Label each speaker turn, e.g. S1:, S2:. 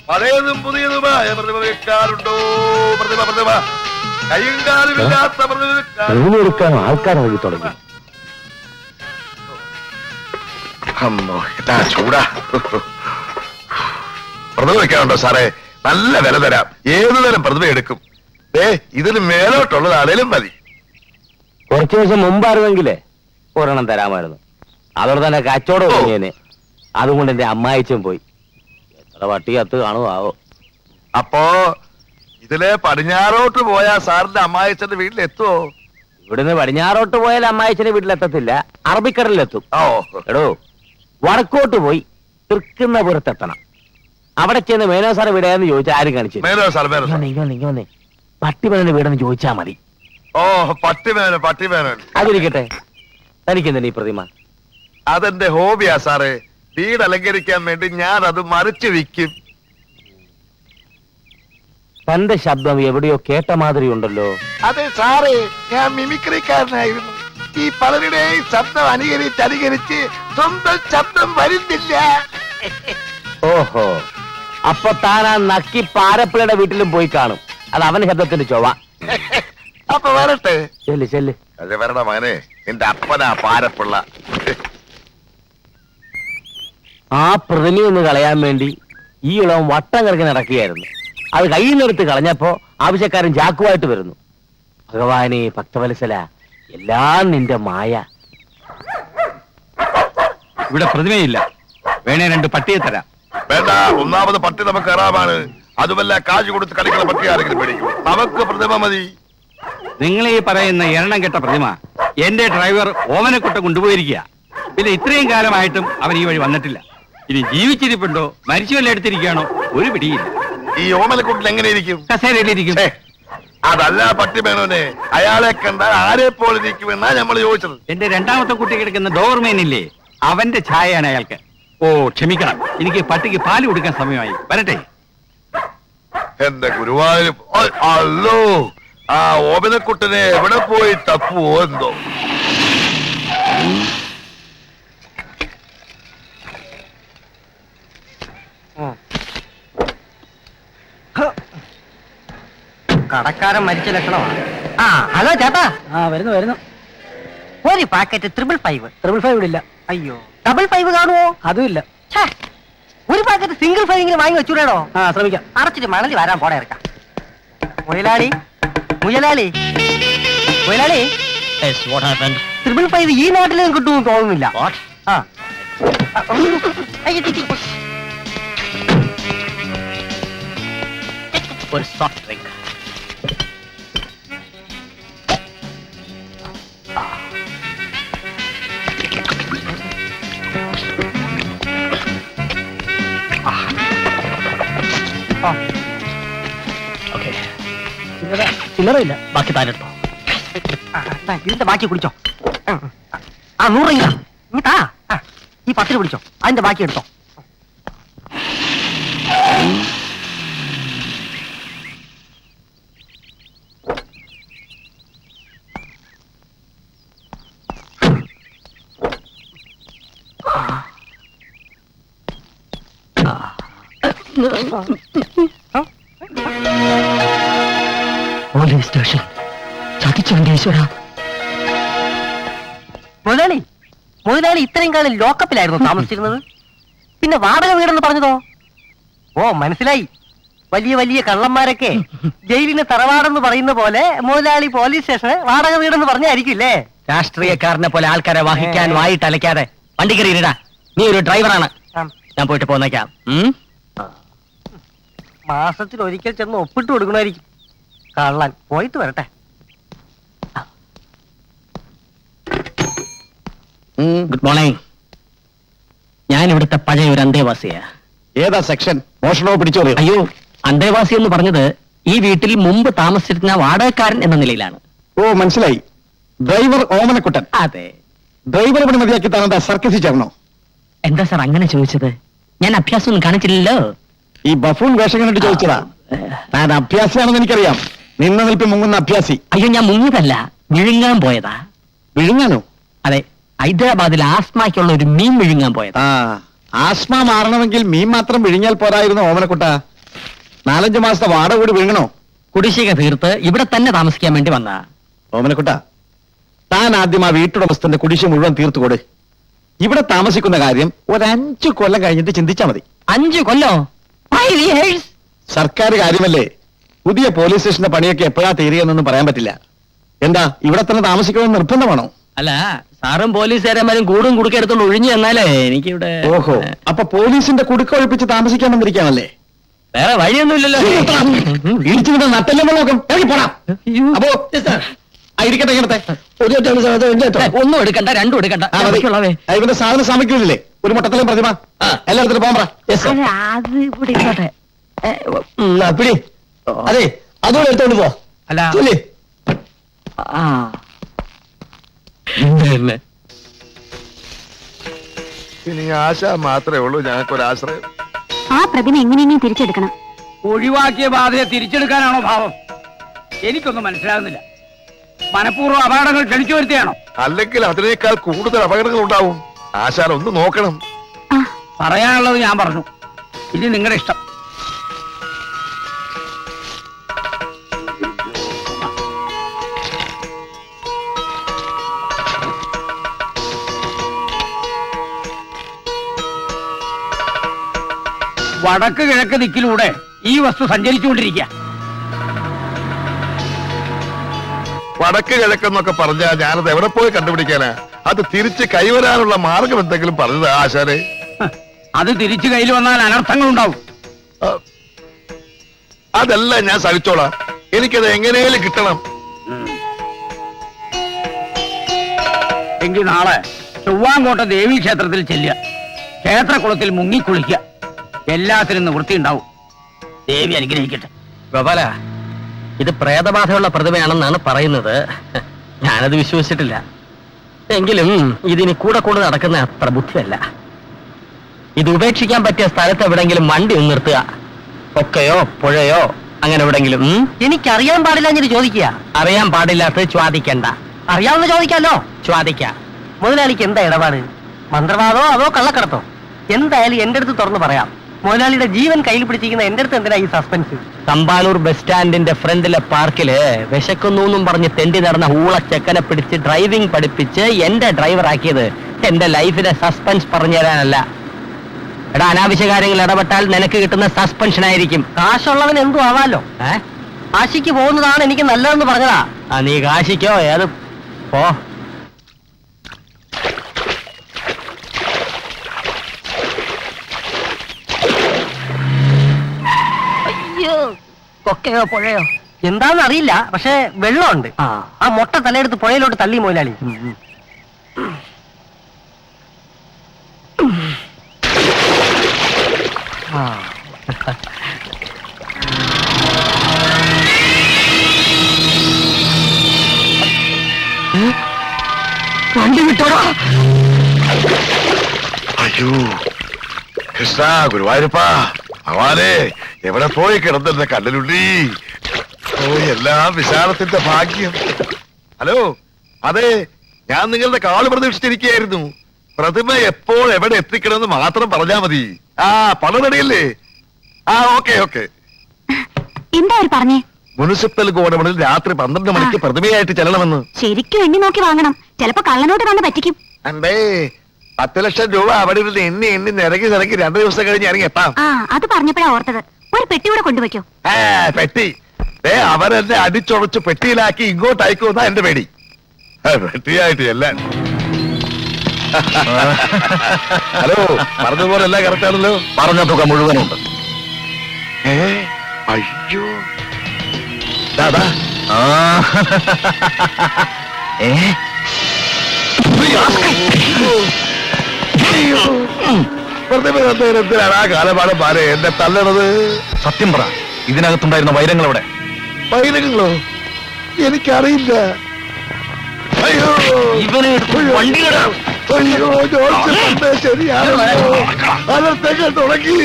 S1: പഴയതും പുതിയതുമായ പ്രതിഭ വെക്കാറുണ്ടോ? പ്രതിഭ കയ്യും കാലുമില്ലാത്ത
S2: പ്രതിഭ ആൾക്കാർ വഴി തുടങ്ങി.
S1: ചൂടാ. പ്രതിഭ വെക്കാനുണ്ടോ സാറേ? നല്ല വില തരാം. ഏതു തരം പ്രതിഭ എടുക്കും? ഇതിന് മേലോട്ടുള്ളതാണേലും മതി.
S2: കുറച്ചു ദിവസം മുമ്പായിരുന്നെങ്കിലേ ഒരെണ്ണം തരാമായിരുന്നു. അതോടെ തന്നെ കച്ചവടം കഴിഞ്ഞേനെ. അതുകൊണ്ട് എന്റെ അമ്മായിച്ചും പോയി. എത്ര വട്ടി കത്ത് കാണുമാവോ?
S1: അപ്പോ ഇതിലെ പടിഞ്ഞാറോട്ട് പോയാ സാറിന്റെ അമ്മായിച്ചന്റെ വീട്ടിലെത്തുവോ?
S2: ഇവിടുന്ന് പടിഞ്ഞാറോട്ട് പോയാൽ അമ്മായിച്ചന്റെ വീട്ടിലെത്തത്തില്ല, അറബിക്കടലിലെത്തും. എടോ, വടക്കോട്ട് പോയി തൃക്കുന്നപുരത്തെത്തണം. അവിടെ ചെന്ന് മേനോ സാർ വീടാന്ന് ചോദിച്ചാൽ ആരും കാണിച്ചു പട്ടിമേനന്റെ വീടെന്ന് ചോദിച്ചാ മതി.
S1: ഓ, പട്ടിമേനൻ.
S2: അതിരിക്കട്ടെ, തനിക്കെന്താ ഈ പ്രതിമ?
S1: അതെന്റെ ഹോബിയാ സാറേ. വീട് അലങ്കരിക്കാൻ വേണ്ടി ഞാൻ അത് മറിച്ചു വിൽക്കും.
S2: തന്റെ ശബ്ദം എവിടെയോ കേട്ട മാതിരി ഉണ്ടല്ലോ.
S1: അതെ സാറേ, ഞാൻ മിമിക്രിക്കാരനായിരുന്നു. ഈ പലരുടെയും ശബ്ദം അനുകരിച്ച് സ്വന്തം ശബ്ദം വരുന്നില്ല.
S2: ഓഹോ, അപ്പൊ താൻ ആ നക്കി പാരപ്പിളയുടെ വീട്ടിലും പോയി കാണും. അത് അവന്റെ ശബ്ദത്തിന്റെ ചൊവ്വ.
S1: അപ്പൊ വരട്ടെ.
S2: ചെല്ല്.
S1: അതെ, വരണ മകനെ. നിന്റെ അപ്പനാ പാരപ്പിള്ള.
S2: ആ പ്രതിമയൊന്ന് കളയാൻ വേണ്ടി ഈ ഇളവൻ വട്ടം കിടക്കി നടക്കുകയായിരുന്നു. അത് കയ്യിൽ നിന്നെടുത്ത് കളഞ്ഞപ്പോ ആവശ്യക്കാരൻ ചാക്കുമായിട്ട് വരുന്നു. ഭഗവാനെ ഭക്തവത്സല, എല്ലാം നിന്റെ മായ.
S3: ഇവിടെ പ്രതിമയില്ല. വേണേ 2 പട്ടിയെ തരാം.
S1: വേണ്ട, ഒന്നാമത് പട്ടി നമുക്ക് കറാമാണ്. അതുമല്ല, കാശ് കൊടുത്ത് കളിക്കുന്ന പട്ടി ആരെങ്കിലും പേടിക്കും. നമുക്ക് പ്രതിമ മതി.
S3: നിങ്ങൾ ഈ പറയുന്ന എണ്ണം കെട്ട പ്രതിമ എന്റെ ഡ്രൈവർ ഓമനക്കുട്ട കൊണ്ടുപോയിരിക്കുക. പിന്നെ ഇത്രയും കാലമായിട്ടും അവൻ ഈ വഴി വന്നിട്ടില്ല. ഇനി ജീവിച്ചിരിപ്പുണ്ടോ മരിച്ചുവല്ല എടുത്തിരിക്കുകയാണോ ഒരു പിടിയില്ല.
S1: ഈ ഓമനക്കുട്ടൻ എങ്ങനെ ഇരിക്കും?
S3: കസേരയിലിരിക്കും.
S1: അതല്ല പട്ടി മേനോനെ, അയാളെ കണ്ടാൽ ആരെ പോലെ ഇരിക്കുമെന്നാ നമ്മൾ ചോദിച്ചത്.
S3: എന്റെ 2ാമത്തെ കുട്ടി കിടക്കുന്ന ഡോർമേനില്ലേ, അവന്റെ ഛായയാണ് അയാൾക്ക്. ഓ ക്ഷമിക്കണം, എനിക്ക് പട്ടിക്ക് പാല് കൊടുക്കാൻ സമയമായി. വരട്ടെ.
S1: എന്റെ ഗുരുവായൂർ, അല്ലോ, ആ ഓമനക്കുട്ടനെ എവിടെ പോയി തപ്പുവോ എന്തോ.
S4: കടക്കാരൻ മരിച്ച ലക്ഷണമാണ്. ആ ഹലോ ചേട്ടാ. വരുന്നു. ഒരു പാക്കറ്റ് 555 ഇല്ല. അയ്യോ, 555 കാണുമോ? അതുമില്ല. ഒരു പാക്കറ്റ് സിംഗിൾ 5 വാങ്ങി വെച്ചൂടോ? ശ്രമിക്കാം. അടച്ചിട്ട് മണലി വരാൻ പോടെ ഇറക്കാം. മുയലാളി 555 ഈ നാട്ടിലും കിട്ടുമെന്ന് തോന്നുന്നില്ല.
S2: ഒരു സോഫ്റ്റ് ഡ്രിങ്ക്. ചില്ലറയില്ല, ബാക്കി താനെടുത്തോ.
S4: ഇതിന്റെ ബാക്കി കുടിച്ചോ. 100 രൂപ ഇങ്ങട്ടാ. ഈ 10 പിടിച്ചോ, അതിന്റെ ബാക്കി എടുത്തോ. പോലീസ് സ്റ്റേഷൻ ചതിച്ചോണ്ടീശ്വര. മുതലാളി ഇത്രയും കാലം ലോക്കപ്പിലായിരുന്നു താമസിച്ചിരുന്നത്. പിന്നെ വാടക വീടെന്ന് പറഞ്ഞതോ? ഓ, മനസ്സിലായി. വലിയ കള്ളന്മാരൊക്കെ ജയിലിന് തറവാടെന്ന് പറയുന്ന പോലെ മുതലാളി പോലീസ് സ്റ്റേഷന് വാടക വീടെന്ന് പറഞ്ഞായിരിക്കില്ലേ?
S2: രാഷ്ട്രീയക്കാരനെ പോലെ ആൾക്കാരെ വഹിക്കാൻ വായിട്ട് അലക്കാതെ വണ്ടി കയറിയിടാ. നീ ഒരു ഡ്രൈവറാണ്. ഞാൻ പോയിട്ട് പോന്നേക്കാം.
S4: മാസത്തിൽ ഒരിക്കൽ ചെന്ന് ഒപ്പിട്ട് കൊടുക്കണമായിരിക്കും. കള്ളൻ പോയിട്ട് വരട്ടെ.
S2: Good morning. ഞാൻ ഇവിടുത്തെ പഴയ ഒരു അന്തേവാസിയാ.
S3: ഏതാ സെക്ഷൻ? മോഷണോ പിടിച്ചോ?
S2: അയ്യോ, അന്തേവാസി എന്ന് പറഞ്ഞത് ഈ വീട്ടിൽ മുമ്പ് താമസിച്ചിരുന്ന വാടകക്കാരൻ എന്ന നിലയിലാണ്.
S3: ഓ, മനസ്സിലായി. ഡ്രൈവർ ഓമനക്കുട്ടൻ.
S2: അതെ.
S3: ഡ്രൈവർ പണി മതിയാക്കി താനെന്താ സർക്കസിൽ ചേർന്നോ?
S2: എന്താ സാർ അങ്ങനെ ചോദിച്ചത്? ഞാൻ അഭ്യാസമൊന്നും കാണിച്ചില്ലല്ലോ.
S3: ഈ ബഫൂൺ വേഷം കണ്ടിട്ട് ചോദിച്ചതാ. താൻ അഭ്യാസിയാണെന്ന് എനിക്കറിയാം. നിന്ന നിൽപ്പ് മുങ്ങുന്ന അഭ്യാസി.
S2: അയ്യോ, ഞാൻ മുങ്ങിയതല്ല, വിഴുങ്ങാൻ പോയതാ.
S3: വിഴുങ്ങാനോ?
S2: അതെ, ഹൈദരാബാദിൽ ആസ്മയ്ക്കുള്ള ഒരു മീൻ വിഴുങ്ങാൻ പോയത്.
S5: ആസ്മ മാറണമെങ്കിൽ മീൻ മാത്രം വിഴുങ്ങിയാൽ പോരായിരുന്നു ഓമനക്കുട്ട. 4-5 മാസത്തെ വാടക കൂടി വിഴുങ്ങണോ?
S4: കുടിശ്ശിക തീർത്ത് ഇവിടെ തന്നെ താമസിക്കാൻ വേണ്ടി വന്ന
S5: ഓമനക്കുട്ട, താൻ ആദ്യം ആ വീട്ടുടമസ്ഥന്റെ കുടിശ്ശിക മുഴുവൻ തീർത്തുകൊട്. ഇവിടെ താമസിക്കുന്ന കാര്യം 5 കൊല്ലം കഴിഞ്ഞിട്ട് ചിന്തിച്ചാ മതി.
S4: 5 കൊല്ലോ? 5 years?
S5: സർക്കാർ കാര്യമല്ലേ. പുതിയ പോലീസ് സ്റ്റേഷന്റെ പണിയൊക്കെ എപ്പോഴാ തീരുകയെന്നൊന്നും പറയാൻ പറ്റില്ല. എന്താ ഇവിടെ തന്നെ താമസിക്കണമെന്ന് നിർബന്ധമാണോ?
S4: അല്ല, സാറും പോലീസുകാരന്മാരും കൂടും കുടുക്കെടുത്തോണ്ട് ഒഴിഞ്ഞു എന്നാലേ എനിക്കിവിടെ.
S5: ഓഹോ, അപ്പൊ പോലീസിന്റെ കുടുക്കൊഴിപ്പിച്ച് താമസിക്കാൻ വന്നിരിക്കാണല്ലേ?
S4: വേറെ വഴിയൊന്നുമില്ലല്ലോ.
S5: ഇടിച്ചിട്ട് നട്ടെല്ലാം നോക്കും. ഇറങ്ങി പോടാ. അപ്പോ ഇരിക്കട്ടെ ഇങ്ങനത്തെ
S4: ഒന്നും എടുക്കണ്ട, രണ്ടും എടുക്കണ്ട.
S5: ആ, മതി.
S4: ഉള്ളവേ.
S5: ഇവന്റെ സാധനം സാമഗ്രിയില്ലേ? ഒരു മുട്ടത്തിലും പ്രതിമ എല്ലായിടത്തും പോകാൻ പറ.
S4: അത് ഇവിടെ ഇരിക്കട്ടെ.
S5: പിടി. അതെ, അതുകൂടെ എടുത്തോണ്ട് പോ.
S4: അല്ല.
S5: ചൊല്ല്.
S4: ആ.
S1: ഇനി ആശ മാത്രമേ ഉള്ളൂ ഞങ്ങൾക്കൊരാശ്രയം.
S6: ആ പ്രതിമ എങ്ങനെയെങ്കിലും തിരിച്ചെടുക്കണം.
S3: ഒഴിവാക്കിയ ബാധയെ തിരിച്ചെടുക്കാനാണോ ഭാവം? എനിക്കൊന്നും മനസ്സിലാകുന്നില്ല. മനഃപൂർവ്വം അപകടങ്ങൾ ക്ഷണിച്ചു വരുത്തിയാണോ?
S1: അല്ലെങ്കിൽ അതിനേക്കാൾ കൂടുതൽ അപകടങ്ങൾ ഉണ്ടാവും. ആശാൻ ഒന്ന് നോക്കണം.
S6: ആ,
S3: പറയാനുള്ളത് ഞാൻ പറഞ്ഞു. ഇനി നിങ്ങളുടെ ഇഷ്ടം. വടക്ക് കിഴക്ക് ദിക്കിലൂടെ ഈ വസ്തു സഞ്ചരിച്ചുകൊണ്ടിരിക്കുക.
S1: വടക്ക് കിഴക്കെന്നൊക്കെ പറഞ്ഞാ ഞാനത് എവിടെ പോയി കണ്ടുപിടിക്കാനാ? അത് തിരിച്ച് കൈവരാനുള്ള മാർഗം എന്തെങ്കിലും പറഞ്ഞത് ആശാനെ?
S3: അത് തിരിച്ചു കയ്യിൽ വന്നാൽ അനർത്ഥങ്ങൾ ഉണ്ടാവും.
S1: അതെല്ലാം ഞാൻ സഹിച്ചോളാം. എനിക്കത് എങ്ങനെയും കിട്ടണം.
S3: എങ്കിൽ നാളെ ചൊവ്വാങ്കോട്ട ദേവീ ക്ഷേത്രത്തിൽ ചെല്ലുക. ക്ഷേത്രകുളത്തിൽ മുങ്ങിക്കുളിക്കുക. എല്ലാത്തിനും നിവൃത്തി ഉണ്ടാവും. ദേവി അനുഗ്രഹിക്കട്ടെ.
S4: ഗോപാല, ഇത് പ്രേതബാധയുള്ള പ്രതിമയാണെന്നാണ് പറയുന്നത്. ഞാനത് വിശ്വസിച്ചിട്ടില്ല. എങ്കിലും ഇതിന് കൂടെ നടക്കുന്ന അത്ര ബുദ്ധിയല്ല. ഇത് ഉപേക്ഷിക്കാൻ പറ്റിയ സ്ഥലത്ത് എവിടെങ്കിലും വണ്ടി ഒന്ന് നിർത്തുക. ഒക്കെയോ പുഴയോ അങ്ങനെ എവിടെങ്കിലും.
S7: എനിക്കറിയാൻ പാടില്ല ഞാൻ ചോദിക്കുക.
S4: അറിയാൻ പാടില്ലാത്തത് ചോദിക്കണ്ട.
S7: അറിയാവുന്ന ചോദിക്കാലോ.
S4: ചോദിക്കാം.
S7: മുതലാളിക്ക് എന്താ ഇടപാട്? മന്ത്രവാദോ അതോ കള്ളക്കടത്തോ? എന്തായാലും എന്റെ അടുത്ത് തുറന്നു പറയാം. മുതലാളിയുടെ ജീവൻ കയ്യിൽ പിടിച്ചിരിക്കുന്ന എന്റെ അടുത്ത് എന്തിനാ ഈ സസ്പെൻസ്?
S4: തമ്പാനൂർ ബസ് സ്റ്റാൻഡിന്റെ ഫ്രണ്ടിലെ പാർക്കില് വിശക്കുന്നു പറഞ്ഞ് തെണ്ടി നടന്ന ഊള ചെക്കനെ പിടിച്ച് ഡ്രൈവിംഗ് പഠിപ്പിച്ച് എന്റെ ഡ്രൈവർ ആക്കിയത് എന്റെ ലൈഫിലെ സസ്പെൻസ് പറഞ്ഞു തരാനല്ല. എടാ, അനാവശ്യ കാര്യങ്ങൾ ഇടപെട്ടാൽ നിനക്ക് കിട്ടുന്ന സസ്പെൻഷൻ ആയിരിക്കും.
S7: കാശുള്ളവൻ എന്തു ആവാലോ. കാശിക്ക് പോകുന്നതാണ് എനിക്ക് നല്ലതെന്ന് പറഞ്ഞതാ.
S4: ആ, നീ കാശിക്കോ ഏത് പോ.
S7: അയ്യോ, കൊക്കയോ പുഴയോ എന്താന്ന് അറിയില്ല. പക്ഷെ വെള്ളമുണ്ട്. ആ മൊട്ട തലയെടുത്ത് പുഴയിലോട്ട് തള്ളി മുതലാളി.
S4: വണ്ടി വിട്ടോടാ.
S1: അയ്യോ കൃഷ്ണ, ഗുരുവായൂരപ്പാ, ഭഗവാനെ, എവിടെ പോയി കിടന്നിരുന്ന കല്ലിലുള്ളി. ഓ, എല്ലാം വിശാലത്തിന്റെ ഭാഗ്യം. ഹലോ, അതെ, ഞാൻ നിങ്ങളുടെ കാള് പ്രതീക്ഷിച്ചിരിക്കുകയായിരുന്നു. പ്രതിമ എപ്പോൾ എവിടെ എത്തിക്കണമെന്ന് മാത്രം പറഞ്ഞാ മതി. ആ, പണം റെഡിയല്ലേ? ആ, ഓക്കെ ഓക്കെ.
S6: എന്താ അവർ പറഞ്ഞേ?
S1: മുനിസിപ്പൽ ഗോഡൌണിൽ രാത്രി 12 മണിക്ക് പ്രതിമയായിട്ട് ചെല്ലണമെന്ന്.
S6: ശരിക്കും എണ്ണി നോക്കി വാങ്ങണം. ചിലപ്പോ കള്ളനോട്ട് കണ്ട് പറ്റിക്കും.
S1: അണ്ടേ, 10 ലക്ഷം രൂപ അവിടെ ഇരുന്ന് എണ്ണി നിരക്കി 2 ദിവസം കഴിഞ്ഞ് ഇറങ്ങി എത്താം.
S6: ആ, അത് പറഞ്ഞപ്പോഴാ ഓർത്തത്. ഒരു പെട്ടി കൂടെ കൊണ്ടുവയ്ക്കോ.
S1: പെട്ടി അവരെന്നെ അടിച്ചുടച്ച് പെട്ടിയിലാക്കി ഇങ്ങോട്ട് അയക്കുമെന്നാ എന്റെ പേടി. പെട്ടിയായിട്ട് എല്ലാം. ഹലോ, പറഞ്ഞതുപോലെ എല്ലാം കറക്റ്റ് ആണല്ലോ?
S5: പറഞ്ഞ തുക മുഴുവനുണ്ട്.
S1: അയ്യോ, ദാദാ. പ്രതിമ ആ കാലപാടം പാരെ എന്നെ തല്ലണത്?
S5: സത്യം പറ, ഇതിനകത്തുണ്ടായിരുന്ന വൈരങ്ങളെവിടെ?
S1: വൈരങ്ങളോ? എനിക്കറിയില്ല. അയ്യോ, അയ്യോ, ജോർജ് പണ്ടേ ശരിയാണല്ലോ. അനർത്ഥങ്ങൾ തുടങ്ങി.